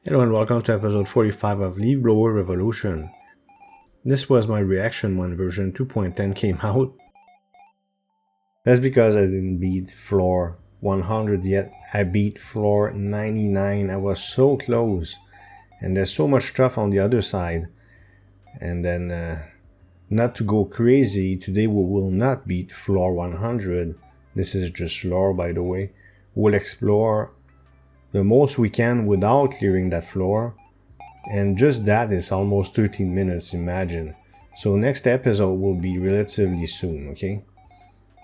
Hello and welcome to episode 45 of Leaf Blower Revolution. This was my reaction when version 2.10 came out. That's because I didn't beat floor 100 yet. I beat floor 99. I was so close. And there's so much stuff on the other side. And then, not to go crazy, today we will not beat floor 100. This is just lore, by the way. We'll explore the most we can without clearing that floor, and just that is almost 13 minutes, imagine. So next episode will be relatively soon, okay?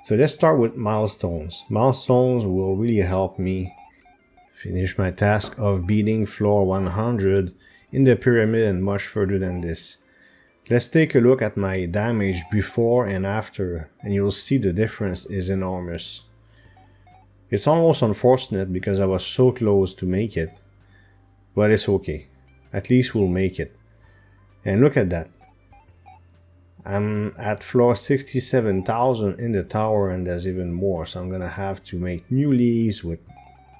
So let's start with milestones. Milestones will really help me finish my task of beating floor 100 in the pyramid and much further than this. Let's take a look at my damage before and after, and you'll see the difference is enormous. It's almost unfortunate because I was so close to make it, but it's okay. At least we'll make it. And look at that. I'm at floor 67,000 in the tower and there's even more, so I'm gonna have to make new leaves with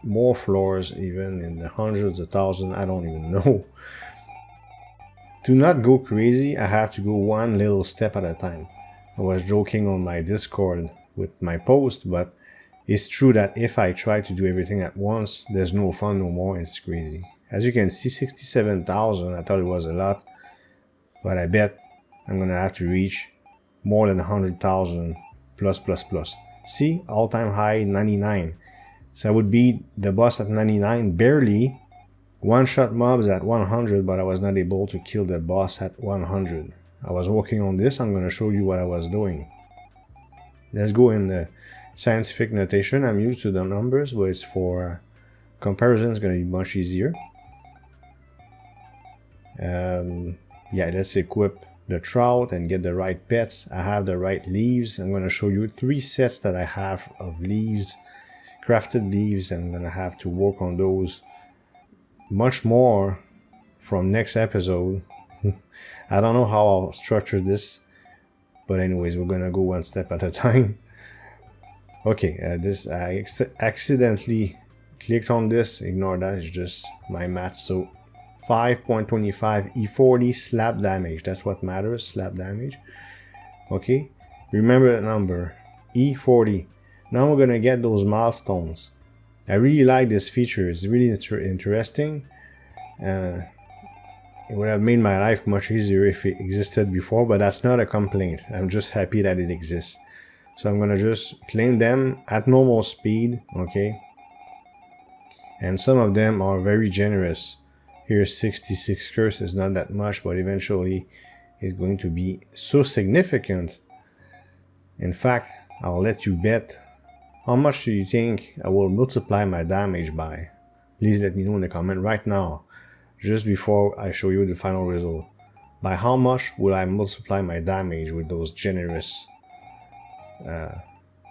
more floors, even in the hundreds of thousands, I don't even know. To not go crazy, I have to go one little step at a time. I was joking on my Discord with my post, but it's true that if I try to do everything at once, there's no fun no more, it's crazy. As you can see, 67,000, I thought it was a lot, but I bet I'm gonna have to reach more than 100,000 plus. See, all-time high 99. So I would beat the boss at 99 barely, one-shot mobs at 100, but I was not able to kill the boss at 100. I was working on this, I'm gonna show you what I was doing. Let's go in the scientific notation. I'm used to the numbers, but it's for comparison, it's going to be much easier. Yeah, let's equip the trout and get the right pets. I have the right leaves. I'm going to show you 3 sets that I have of leaves, crafted leaves, and I'm going to have to work on those much more from next episode. I don't know how I'll structure this, but anyways, we're going to go one step at a time. Okay, I accidentally clicked on this, ignore that, it's just my math. So 5.25 E40 slap damage, that's what matters, slap damage. Okay, remember the number, E40. Now we're gonna get those milestones. I really like this feature, it's really interesting. It would have made my life much easier if it existed before, but that's not a complaint, I'm just happy that it exists. So I'm gonna just claim them at normal speed, okay? And some of them are very generous. Here's 66 curses, not that much, but eventually it's going to be so significant. In fact, I'll let you bet. How much do you think I will multiply my damage by? Please let me know in the comment right now, just before I show you the final result. By how much will I multiply my damage with those generous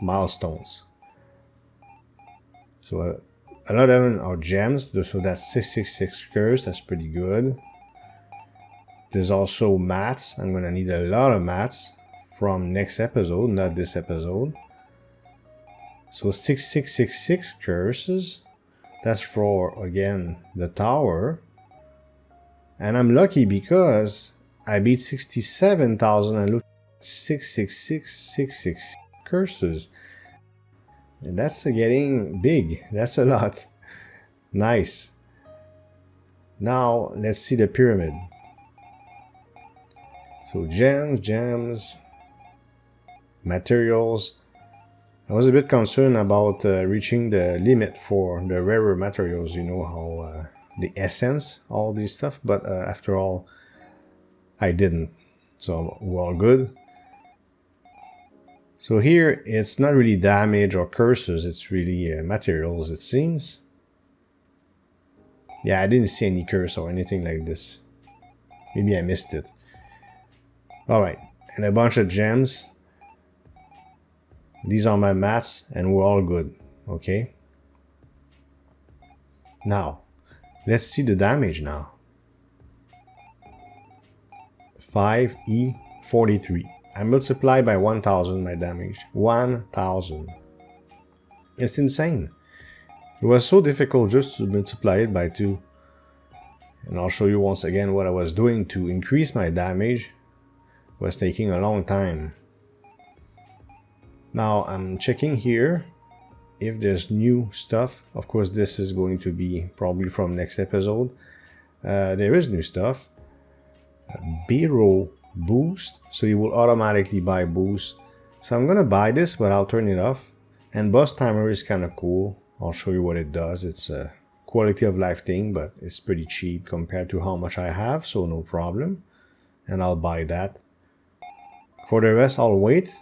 milestones? So a lot of them are gems, so that's 666 curves, that's pretty good. There's also mats. I'm gonna need a lot of mats from next episode, not this episode. So 6666 curses, that's for, again, the tower. And I'm lucky because I beat 67,000 and look, 666 curses. And that's getting big. That's a lot. Nice. Now let's see the pyramid. So gems, materials. I was a bit concerned about reaching the limit for the rarer materials. You know how the essence, all this stuff. But after all, I didn't. So we're all good. So here, it's not really damage or curses, it's really materials, it seems. Yeah, I didn't see any curse or anything like this. Maybe I missed it. Alright, and a bunch of gems. These are my mats, and we're all good, okay? Now, let's see the damage now. 5E43. I multiply by 1,000 my damage. 1,000. It's insane. It was so difficult just to multiply it by 2. And I'll show you once again what I was doing to increase my damage. It was taking a long time. Now I'm checking here if there's new stuff. Of course, this is going to be probably from next episode. There is new stuff. B-roll boost, so you will automatically buy boost. So I'm gonna buy this, but I'll turn it off. And bus timer is kind of cool. I'll show you what it does. It's a quality of life thing, but it's pretty cheap compared to how much I have, so no problem. And I'll buy that. For the rest, I'll wait.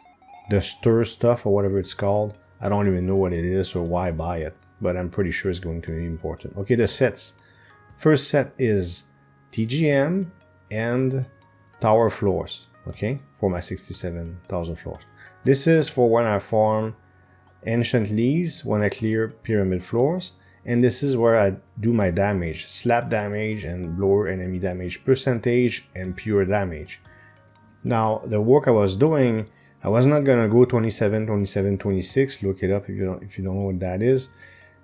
The stir stuff or whatever it's called, I don't even know what it is or why buy it, but I'm pretty sure it's going to be important. Okay, the sets. First set is TGM and tower floors, okay, for my 67,000 floors. This is for when I farm ancient leaves, when I clear pyramid floors, and this is where I do my damage, slap damage and blower enemy damage percentage and pure damage. Now, the work I was doing, I was not gonna go 27, 27, 26, look it up if you don't know what that is,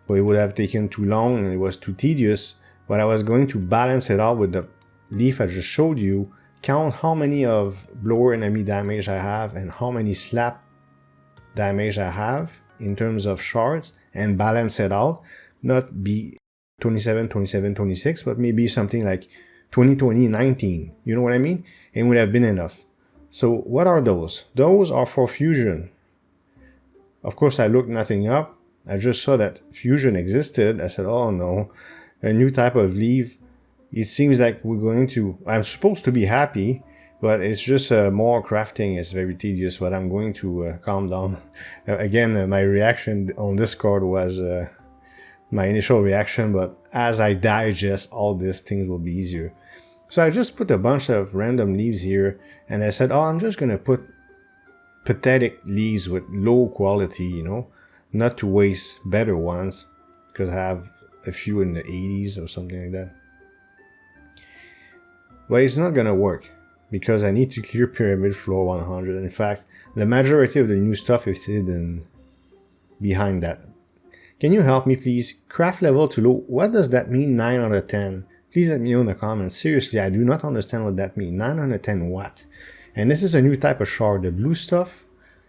but it would have taken too long and it was too tedious, but I was going to balance it out with the leaf I just showed you, count how many of blower enemy damage I have and how many slap damage I have in terms of shards, and balance it out, not be 27, 27, 26, but maybe something like 20, 20, 19, you know what I mean? It would have been enough. So what are those? Those are for fusion. Of course, I looked nothing up. I just saw that fusion existed. I said, oh no, a new type of leaf. It seems like I'm supposed to be happy, but it's just more crafting. It's very tedious, but I'm going to calm down. Again, my reaction on Discord was my initial reaction, but as I digest all these things will be easier. So I just put a bunch of random leaves here, and I said, oh, I'm just going to put pathetic leaves with low quality, you know, not to waste better ones, because I have a few in the 80s or something like that. But it's not going to work, because I need to clear pyramid floor 100. In fact, the majority of the new stuff is hidden behind that. Can you help me, please? Craft level too low. What does that mean, 9 out of 10? Please let me know in the comments. Seriously, I do not understand what that means. 9 out of 10 what? And this is a new type of shard. The blue stuff,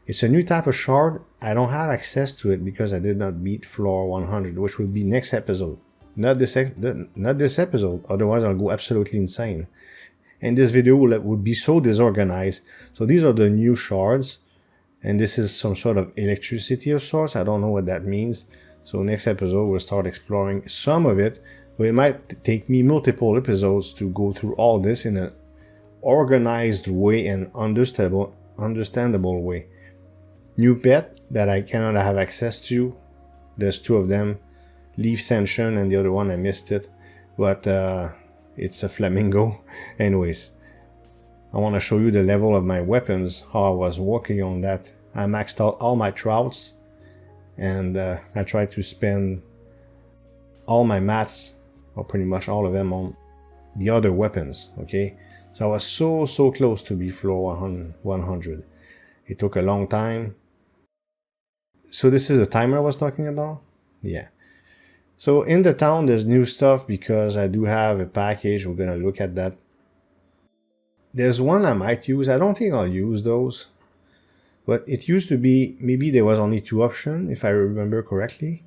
it's a new type of shard. I don't have access to it because I did not beat floor 100, which will be next episode. Not this episode, otherwise I'll go absolutely insane. And this video would be so disorganized. So these are the new shards. And this is some sort of electricity of sorts. I don't know what that means. So next episode we'll start exploring some of it. But it might take me multiple episodes to go through all this in an organized way and understandable way. New pet that I cannot have access to. There's two of them. Leaf Ascension and the other one I missed it. But it's a flamingo. Anyways, I want to show you the level of my weapons, how I was working on that. I maxed out all my trouts, and I tried to spend all my mats, or pretty much all of them, on the other weapons, okay? So I was so close to be floor 100. It took a long time. So this is the timer I was talking about? Yeah. So in the town there's new stuff because I do have a package. We're gonna look at that. There's one I might use. I don't think I'll use those. But it used to be, maybe there was only 2 options, if I remember correctly.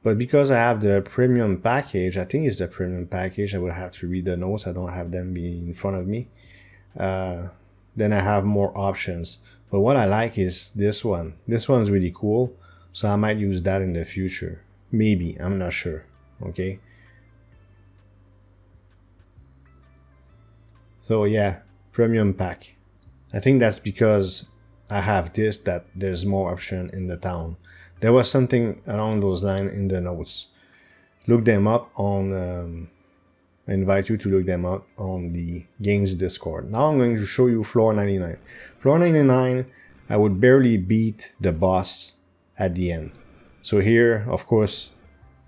But because I have the premium package, I think it's the premium package, I would have to read the notes. I don't have them in front of me. Then I have more options. But what I like is this one. This one's really cool. So I might use that in the future. Maybe, I'm not sure. Okay. So yeah, premium pack. I think that's because I have this, that there's more option in the town. There was something along those lines in the notes. Look them up on, I invite you to look them up on the games Discord. Now I'm going to show you floor 99. Floor 99, I would barely beat the boss at the end. So here, of course,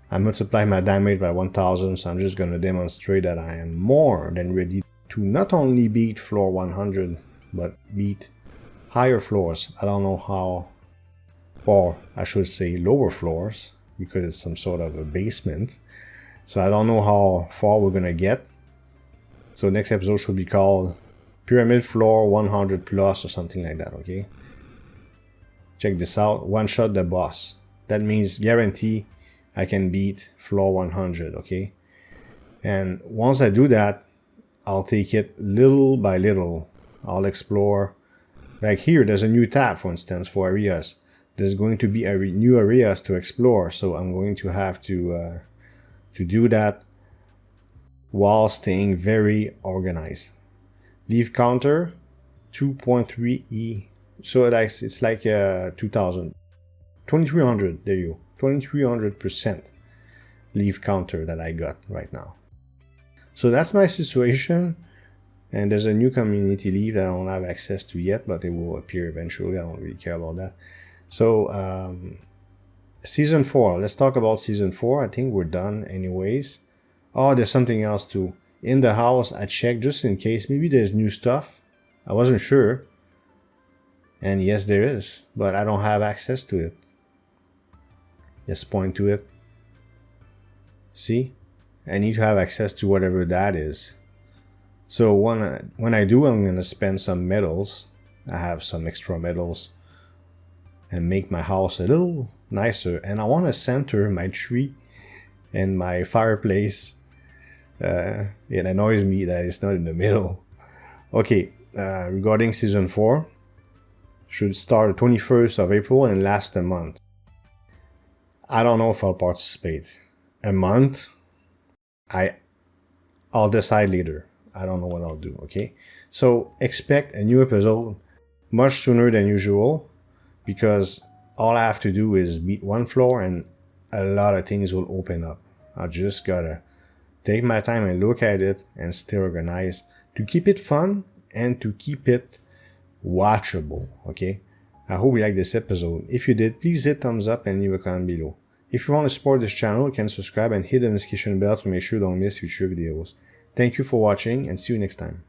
I multiply my damage by 1000, so I'm just going to demonstrate that I am more than ready to not only beat floor 100, but beat higher floors. I don't know how, or I should say lower floors, because it's some sort of a basement. So I don't know how far we're gonna get. So next episode should be called Pyramid Floor 100 plus or something like that, okay? Check this out. One shot the boss. That means guarantee I can beat floor 100, okay? And once I do that, I'll take it little by little. I'll explore. Like here, there's a new tab, for instance, for areas. There's going to be new areas to explore, so I'm going to have to do that while staying very organized. Leave counter 2.3e. So it's like 2000, 2300. There you go, 2300% leave counter that I got right now. So that's my situation. And there's a new community leave that I don't have access to yet, but it will appear eventually. I don't really care about that. So season 4. Let's talk about season 4. I think we're done anyways. Oh, there's something else too. In the house, I checked just in case. Maybe there's new stuff. I wasn't sure. And yes, there is. But I don't have access to it. Just point to it. See? I need to have access to whatever that is. So when I do, I'm going to spend some metals. I have some extra metals. And make my house a little nicer. And I want to center my tree and my fireplace. It annoys me that it's not in the middle. Okay, regarding season 4. Should start the 21st of April and last a month. I don't know if I'll participate. A month? I'll decide later. I don't know what I'll do, okay? So expect a new episode much sooner than usual, because all I have to do is beat one floor and a lot of things will open up. I just gotta take my time and look at it and stay organized to keep it fun and to keep it watchable, okay? I hope you liked this episode. If you did, please hit thumbs up and leave a comment below. If you want to support this channel, you can subscribe and hit the notification bell to make sure you don't miss future videos. Thank you for watching and see you next time.